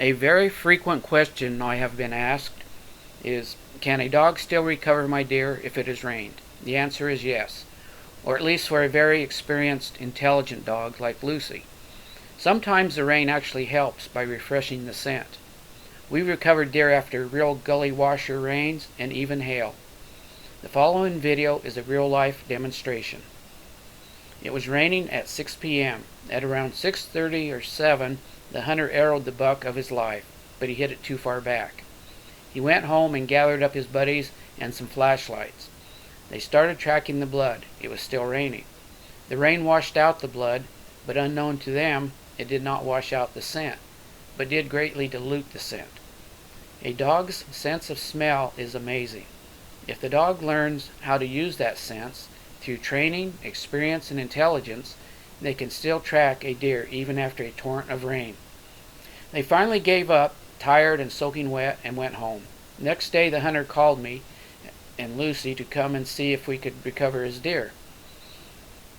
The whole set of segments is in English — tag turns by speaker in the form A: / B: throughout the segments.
A: A very frequent question I have been asked is, can a dog still recover my deer if it has rained? The answer is yes, or at least for a very experienced, intelligent dog like Lucy. Sometimes the rain actually helps by refreshing the scent. We recovered deer after real gully washer rains and even hail. The following video is a real-life demonstration. It was raining at 6 p.m. At around 6:30 or 7, the hunter arrowed the buck of his life, but he hit it too far back. He went home and gathered up his buddies and some flashlights. They started tracking the blood. It was still raining. The rain washed out the blood, but unknown to them, it did not wash out the scent, but did greatly dilute the scent. A dog's sense of smell is amazing. If the dog learns how to use that sense, through training, experience, and intelligence, they can still track a deer even after a torrent of rain. They finally gave up, tired and soaking wet, and went home. Next day the hunter called me and Lucy to come and see if we could recover his deer.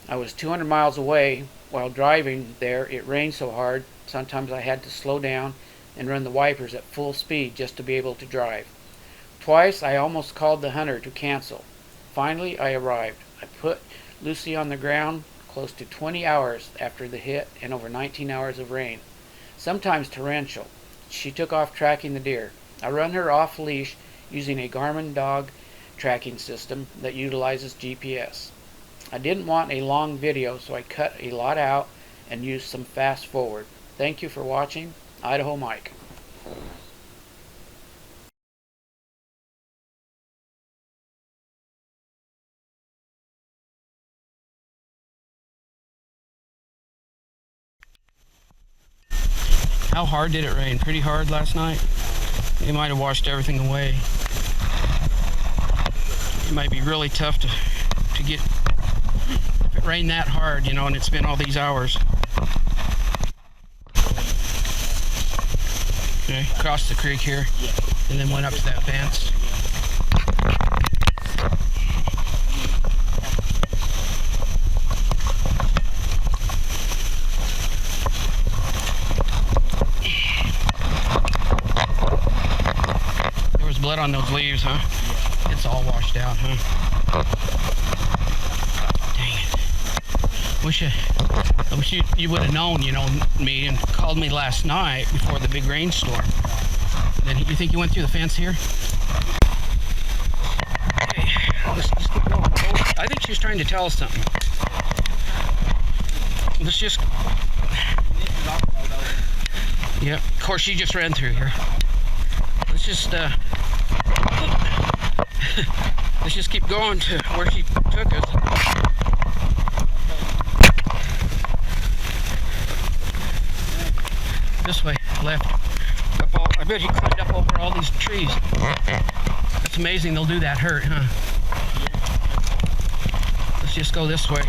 A: I was 200 miles away. While driving there, it rained so hard, sometimes I had to slow down and run the wipers at full speed just to be able to drive. Twice I almost called the hunter to cancel. Finally I arrived. I put Lucy on the ground close to 20 hours after the hit and over 19 hours of rain, sometimes torrential. She took off tracking the deer. I run her off leash using a Garmin dog tracking system that utilizes GPS. I didn't want a long video, so I cut a lot out and used some fast forward. Thank you for watching. Idaho Mike.
B: How hard did it rain? Pretty hard last night? It might have washed everything away. It might be really tough to get, if it rained that hard, you know, and it's been all these hours. Okay, crossed the creek here, and then went up to that fence. Blood on those leaves, huh? Yeah. It's all washed out, huh? Dang it. I wish you would have known, you know, me and called me last night before the big rainstorm. Then you think you went through the fence here? Okay, let's just keep going. I think she's trying to tell us something. Let's just... Yeah, of course she just ran through here. Let's just let's just keep going to where she took us. This way, left. I bet he climbed up over all these trees. It's amazing they'll do that hurt, huh? Let's just go this way.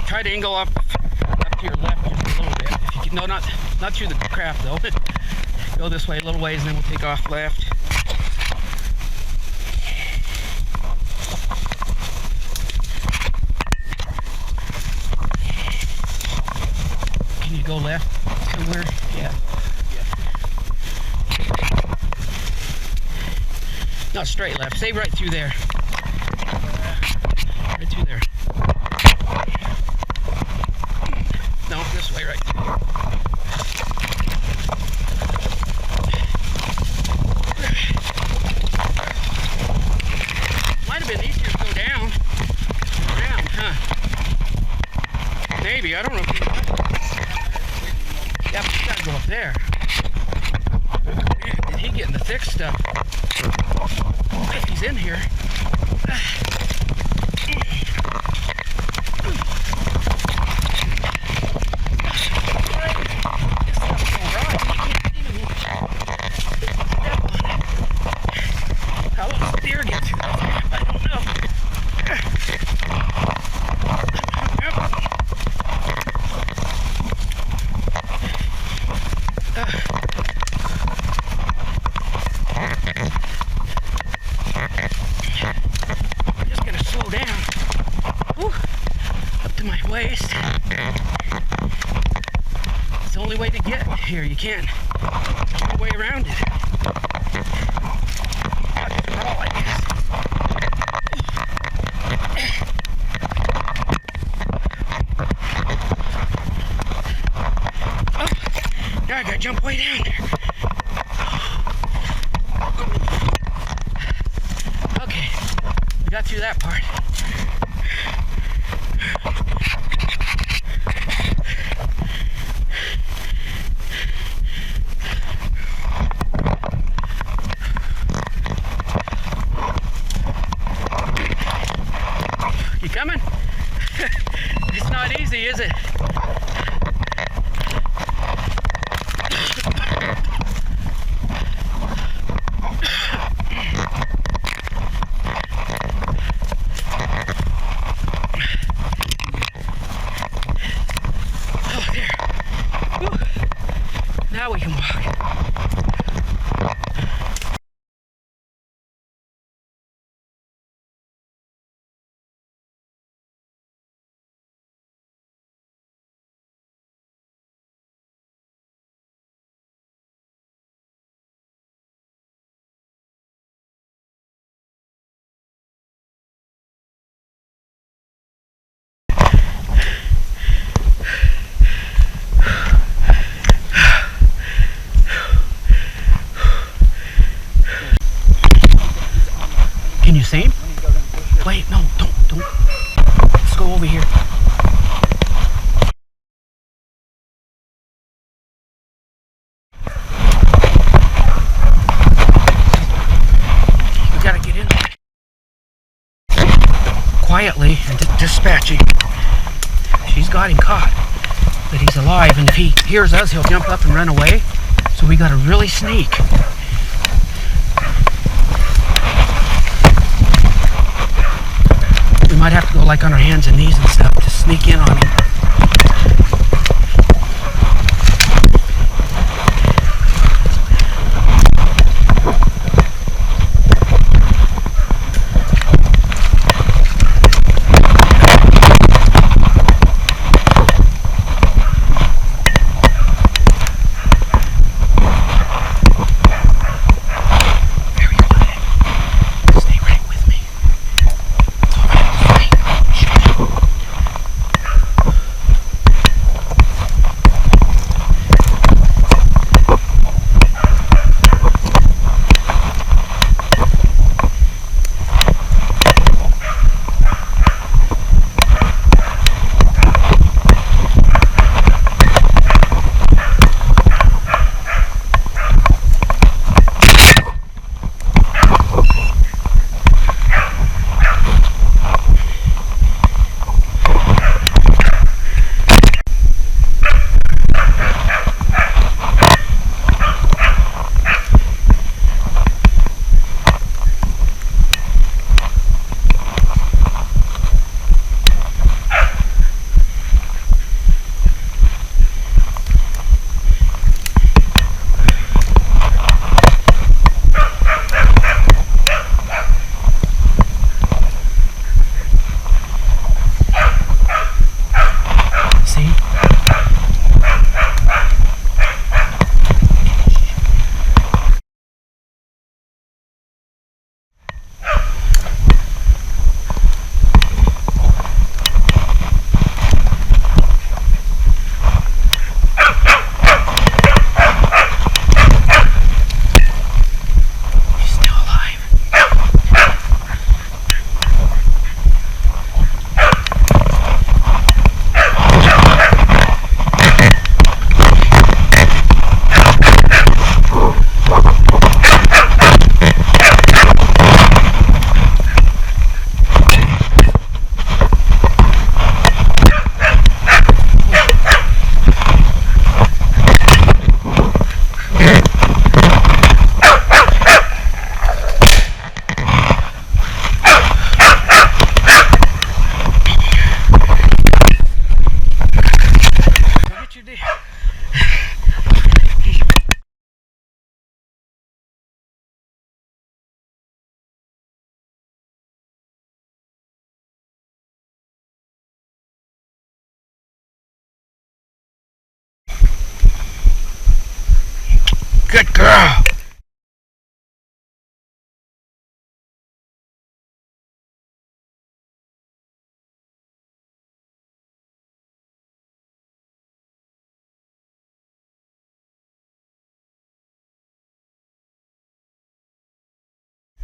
B: Try to angle up to your left just a little bit. If you can, no, not through the crap though. Go this way a little ways and then we'll take off left. Can you go left somewhere? Yeah. Not straight left. Stay right through there. Right through there. No, this way, right through here. Might have been easier to go down. Around, huh? Maybe, I don't know if you... Yeah, but you gotta go up there. Man, did he get in the thick stuff? If he's in here. waist. It's the only way to get here. You can't get your way around it. Have to crawl, I guess. Oh, now I gotta jump way down there. Okay, we got through that part. You coming? It's not easy, is it? Oh, there. Whew. Now we can walk. Can you see him? Wait, no, don't. Let's go over here. We gotta get in there. Quietly and dispatching. She's got him caught, but he's alive, and if he hears us, he'll jump up and run away. So we gotta really sneak. We might have to go like on our hands and knees and stuff to sneak in on him. Good girl.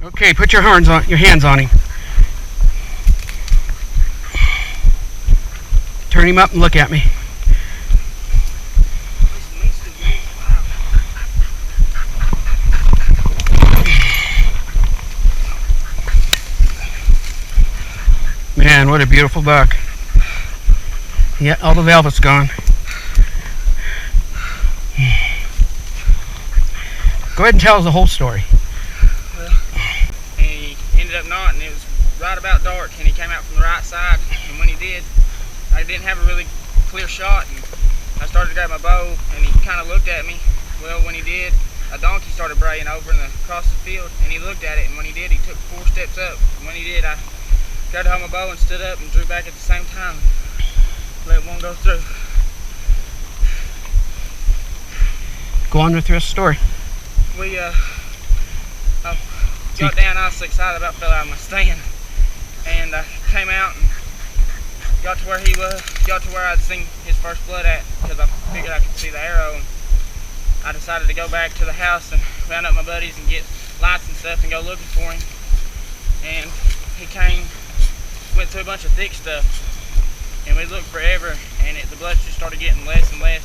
B: Okay, put your hands on him. Turn him up and look at me. Man, what a beautiful buck. Yeah, all the velvet's gone. Go ahead and tell us the whole story.
C: Well, he ended up not, and it was right about dark, and he came out from the right side, and when he did, I didn't have a really clear shot, and I started to grab my bow, and he kind of looked at me. Well, when he did, a donkey started braying over across the field, and he looked at it, and when he did, he took 4 steps up, and when he did, I grabbed hold of my bow and stood up and drew back at the same time. Let one go through.
B: Go on with the rest of the story.
C: We got down. I was so excited about fell out of my stand, and I came out and got to where he was, got to where I'd seen his first blood at, because I figured I could see the arrow. And I decided to go back to the house and round up my buddies and get lights and stuff and go looking for him. And he went through a bunch of thick stuff, and we looked forever, and the blood just started getting less and less.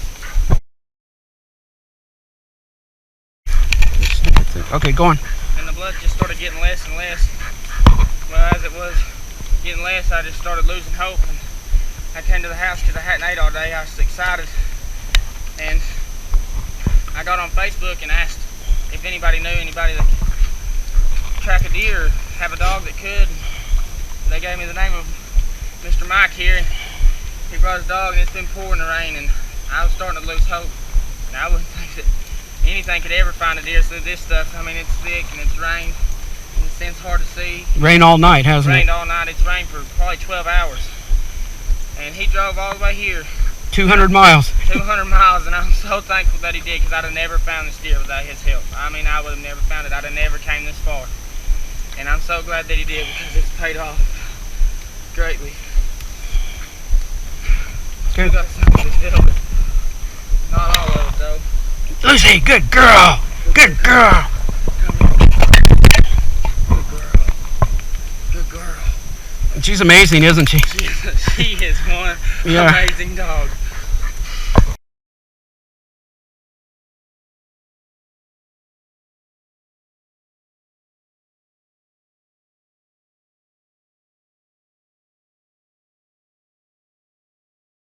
B: Okay, go on.
C: And the blood just started getting less and less. Well, as it was getting less, I just started losing hope, and I came to the house because I hadn't ate all day. I was excited, and I got on Facebook and asked if anybody knew anybody that could track a deer or have a dog that could. And they gave me the name of Mr. Mike here, and he brought his dog, and it's been pouring the rain, and I was starting to lose hope. And I wouldn't think that anything could ever find a deer through this stuff. I mean, it's thick and it's rained, and it's hard to see.
B: Rained all night, hasn't it?
C: Rained all night. It's rained for probably 12 hours. And he drove all the way here.
B: 200 miles.
C: 200 miles, and I'm so thankful that he did, because I'd have never found this deer without his help. I mean, I would have never found it. I'd have never came this far. And I'm so glad that he did, because it's paid off greatly.
B: Good.
C: We got some of his velvet. Not all of it, though.
B: Lucy, good girl. Good girl.
C: Good girl. Good girl.
B: She's amazing, isn't she?
C: She is one
B: Yeah.
C: amazing dog.